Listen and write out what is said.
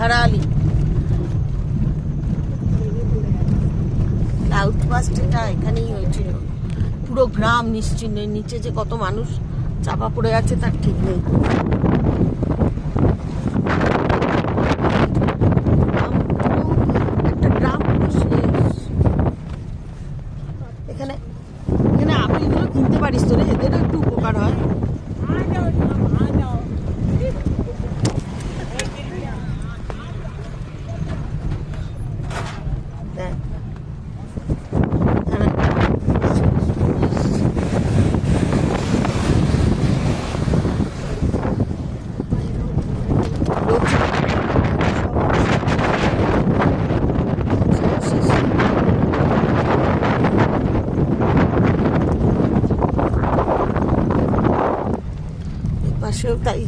ঘাড়ালি আউটপাস্ট, এটা এখানেই হয়েছিল। পুরো গ্রাম নিশ্চিহ্ন, নিচে যে কত মানুষ চাপা পড়ে আছে তার ঠিক নেই। একটা গ্রাম পুরো শেষ। এখানে এখানে আপেলগুলো কিনতে পারিস তো রে, এদেরও একটু উপকার হয়। পাশেও তাই।